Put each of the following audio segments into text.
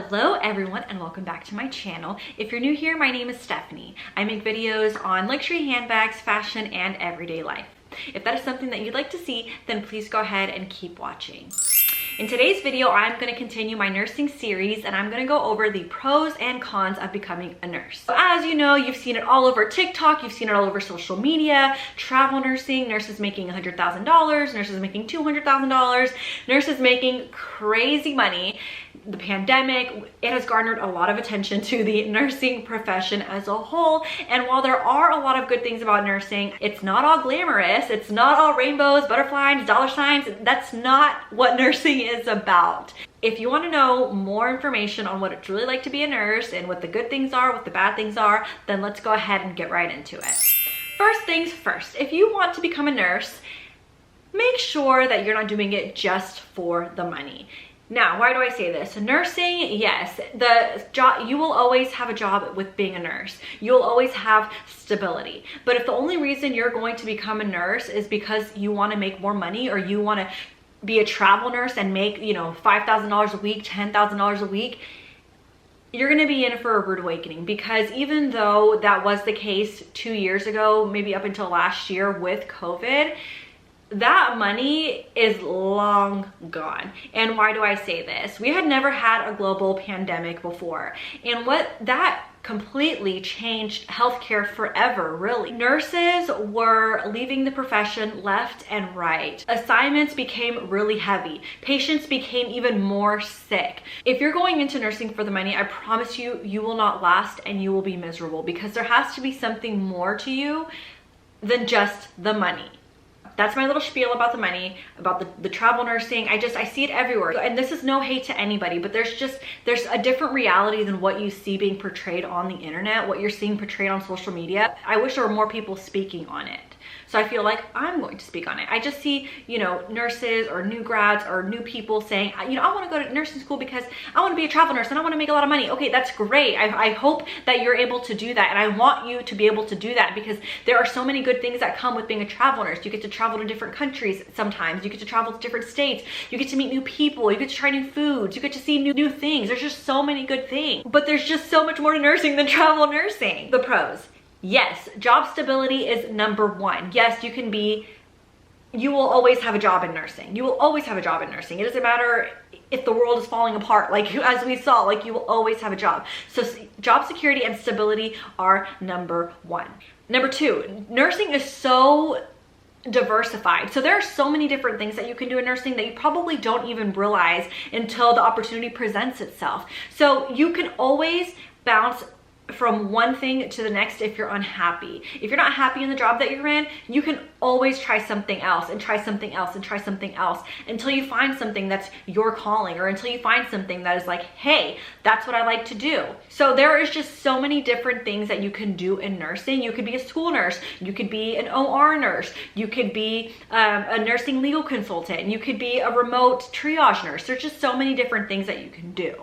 Hello everyone and welcome back to my channel. If you're new here, my name is Stephanie. I make videos on luxury handbags, fashion, and everyday life. If that is something that you'd like to see, then please go ahead and keep watching. In today's video, I'm going to continue my nursing series and I'm going to go over the pros and cons of becoming a nurse. So as you know, you've seen it all over TikTok, you've seen it all over social media, travel nursing, nurses making $100,000, nurses making $200,000, nurses making crazy money. The pandemic, it has garnered a lot of attention to the nursing profession as a whole. And while there are a lot of good things about nursing, it's not all glamorous. It's not all rainbows, butterflies, dollar signs. That's not what nursing is about. If you want to know more information on what it's really like to be a nurse and what the good things are, what the bad things are, then let's go ahead and get right into it. First things first, if you want to become a nurse, make sure that you're not doing it just for the money. Now, why do I say this? Nursing, yes, the job, you will always have a job with being a nurse. You'll always have stability. But if the only reason you're going to become a nurse is because you want to make more money or you want to be a travel nurse and make, $5,000 a week, $10,000 a week, you're going to be in for a rude awakening, because even though that was the case 2 years ago, maybe up until last year with COVID, that money is long gone. And why do I say this? We had never had a global pandemic before. And what that completely changed healthcare forever, really. Nurses were leaving the profession left and right. Assignments became really heavy. Patients became even more sick. If you're going into nursing for the money, I promise you, you will not last and you will be miserable, because there has to be something more to you than just the money. That's my little spiel about the money, about the travel nursing. I see it everywhere. And this is no hate to anybody, but there's a different reality than what you see being portrayed on the internet, what you're seeing portrayed on social media. I wish there were more people speaking on it. So I feel like I'm going to speak on it. I just see, nurses or new grads or new people saying, I want to go to nursing school because I want to be a travel nurse and I want to make a lot of money. Okay, that's great. I hope that you're able to do that. And I want you to be able to do that, because there are so many good things that come with being a travel nurse. You get to travel to different countries sometimes. You get to travel to different states. You get to meet new people. You get to try new foods. You get to see new things. There's just so many good things. But there's just so much more to nursing than travel nursing. The pros. Yes, job stability is number one. Yes, you will always have a job in nursing. You will always have a job in nursing. It doesn't matter if the world is falling apart, like as we saw, you will always have a job. So job security and stability are number one. Number two, nursing is so diversified. So there are so many different things that you can do in nursing that you probably don't even realize until the opportunity presents itself. So you can always bounce from one thing to the next if you're unhappy. If you're not happy in the job that you're in, you can always try something else and try something else and try something else until you find something that's your calling, or until you find something that is like, hey, that's what I like to do. So there is just so many different things that you can do in nursing. You could be a school nurse, you could be an OR nurse, you could be a nursing legal consultant, you could be a remote triage nurse. There's just so many different things that you can do.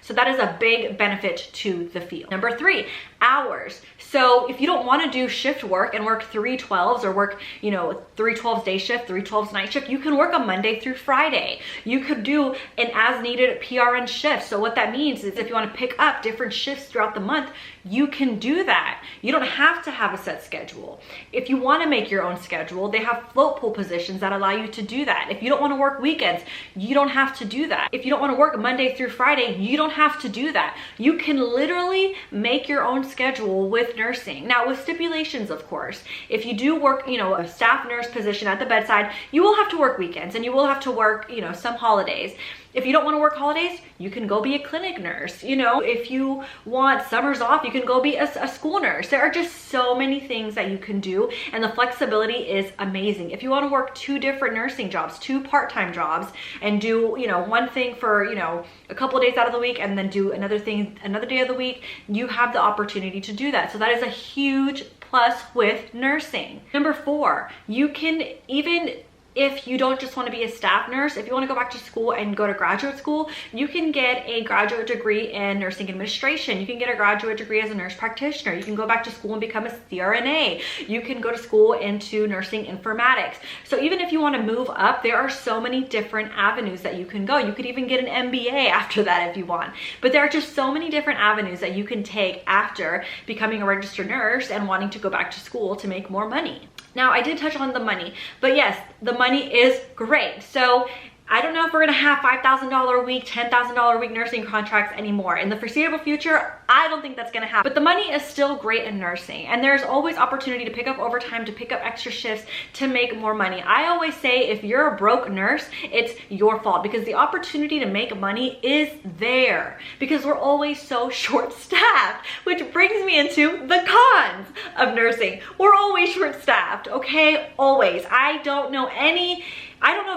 So that is a big benefit to the field. Number three, hours. So if you don't want to do shift work and work 3/12s or work, 3/12 day shift, 3/12 night shift, you can work a Monday through Friday. You could do an as needed PRN shift. So what that means is if you want to pick up different shifts throughout the month, you can do that. You don't have to have a set schedule. If you want to make your own schedule, they have float pool positions that allow you to do that. If you don't want to work weekends, you don't have to do that. If you don't want to work Monday through Friday, you don't have to do that. You can literally make your own schedule with nursing. Now, with stipulations, of course. If you do work, a staff nurse position at the bedside, you will have to work weekends and you will have to work, some holidays. If you don't want to work holidays, you can go be a clinic nurse. If you want summers off, you can go be a school nurse. There are just so many things that you can do, and the flexibility is amazing. If you want to work 2 different nursing jobs, 2 part-time jobs, and do, one thing for, a couple of days out of the week, and then do another thing another day of the week, you have the opportunity to do that. So that is a huge plus with nursing. Number 4, you can even if you don't just want to be a staff nurse, if you want to go back to school and go to graduate school, you can get a graduate degree in nursing administration. You can get a graduate degree as a nurse practitioner. You can go back to school and become a CRNA. You can go to school into nursing informatics. So even if you want to move up, there are so many different avenues that you can go. You could even get an MBA after that if you want. But there are just so many different avenues that you can take after becoming a registered nurse and wanting to go back to school to make more money. Now, I did touch on the money, but yes, the money is great. So I don't know if we're gonna have $5,000 a week, $10,000 a week nursing contracts anymore. In the foreseeable future, I don't think that's gonna happen. But the money is still great in nursing, and there's always opportunity to pick up overtime, to pick up extra shifts, to make more money. I always say if you're a broke nurse, it's your fault, because the opportunity to make money is there, because we're always so short-staffed, which brings me into the cons of nursing. We're always short-staffed, okay? Always. I don't know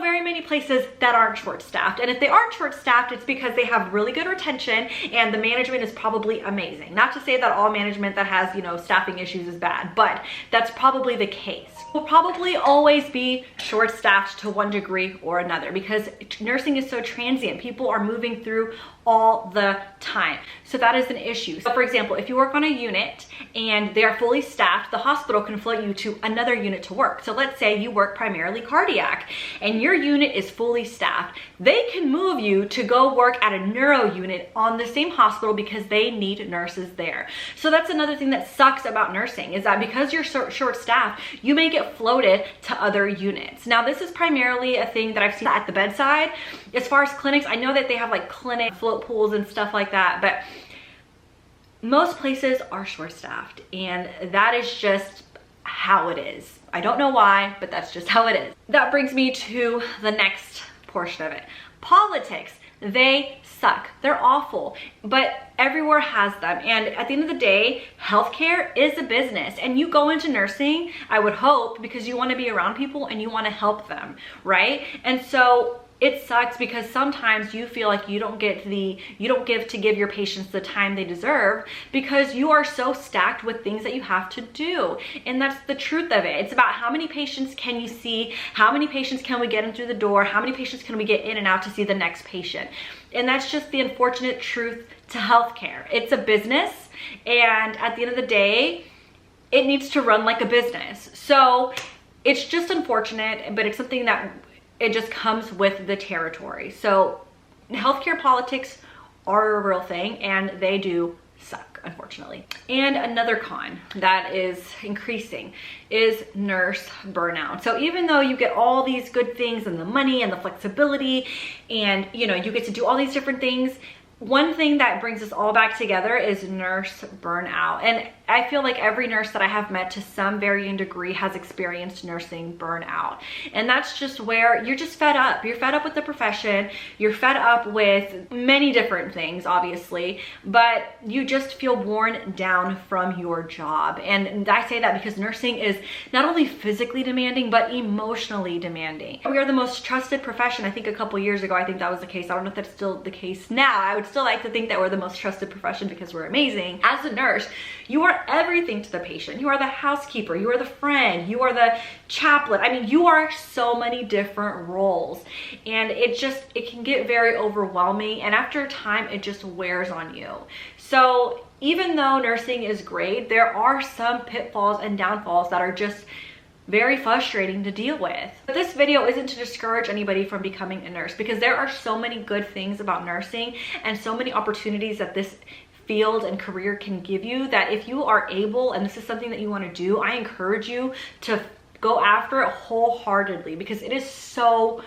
very many places that aren't short-staffed. And if they aren't short-staffed, it's because they have really good retention and the management is probably amazing. Not to say that all management that has, staffing issues is bad, but that's probably the case. We'll probably always be short-staffed to one degree or another, because nursing is so transient. People are moving through all the time. So that is an issue. So for example, if you work on a unit and they are fully staffed, the hospital can float you to another unit to work. So let's say you work primarily cardiac and your unit is fully staffed. They can move you to go work at a neuro unit on the same hospital because they need nurses there. So that's another thing that sucks about nursing, is that because you're short-staffed, you may get floated to other units. Now, this is primarily a thing that I've seen at the bedside. As far as clinics, I know that they have like clinic float pools and stuff like that, but most places are short-staffed, and that is just how it is. I don't know why, but that's just how it is. That brings me to the next portion of it. Politics. They suck. They're awful, but everywhere has them. And at the end of the day, healthcare is a business, and you go into nursing, I would hope, because you want to be around people and you want to help them, right? And so it sucks because sometimes you feel like you don't give your patients the time they deserve because you are so stacked with things that you have to do. And that's the truth of it. It's about how many patients can you see, how many patients can we get in through the door, how many patients can we get in and out to see the next patient. And that's just the unfortunate truth to healthcare. It's a business, and at the end of the day, it needs to run like a business. So it's just unfortunate, but it's something that it just comes with the territory. So healthcare politics are a real thing, and they do suck, unfortunately. And another con that is increasing is nurse burnout. So even though you get all these good things and the money and the flexibility, and you get to do all these different things, one thing that brings us all back together is nurse burnout. And I feel like every nurse that I have met to some varying degree has experienced nursing burnout. And that's just where you're just fed up. You're fed up with the profession. You're fed up with many different things, obviously, but you just feel worn down from your job. And I say that because nursing is not only physically demanding, but emotionally demanding. We are the most trusted profession. I think a couple years ago, I think that was the case. I don't know if that's still the case now. I would still like to think that we're the most trusted profession because we're amazing. As a nurse, you are everything to the patient. You are the housekeeper, you are the friend, you are the chaplain. I mean, you are so many different roles, and it can get very overwhelming, and after a time, it just wears on you. So even though nursing is great, there are some pitfalls and downfalls that are just very frustrating to deal with. But this video isn't to discourage anybody from becoming a nurse, because there are so many good things about nursing and so many opportunities that this field and career can give you, that if you are able and this is something that you want to do, I encourage you to go after it wholeheartedly, because it is so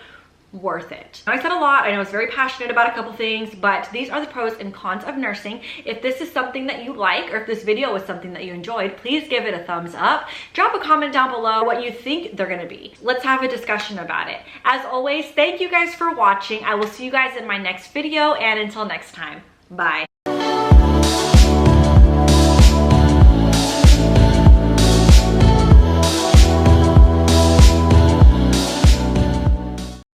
worth it. I said a lot. I know I was very passionate about a couple things, but these are the pros and cons of nursing. If this is something that you like, or if this video was something that you enjoyed, please give it a thumbs up. Drop a comment down below what you think they're gonna be. Let's have a discussion about it. As always, thank you guys for watching. I will see you guys in my next video, and until next time, bye.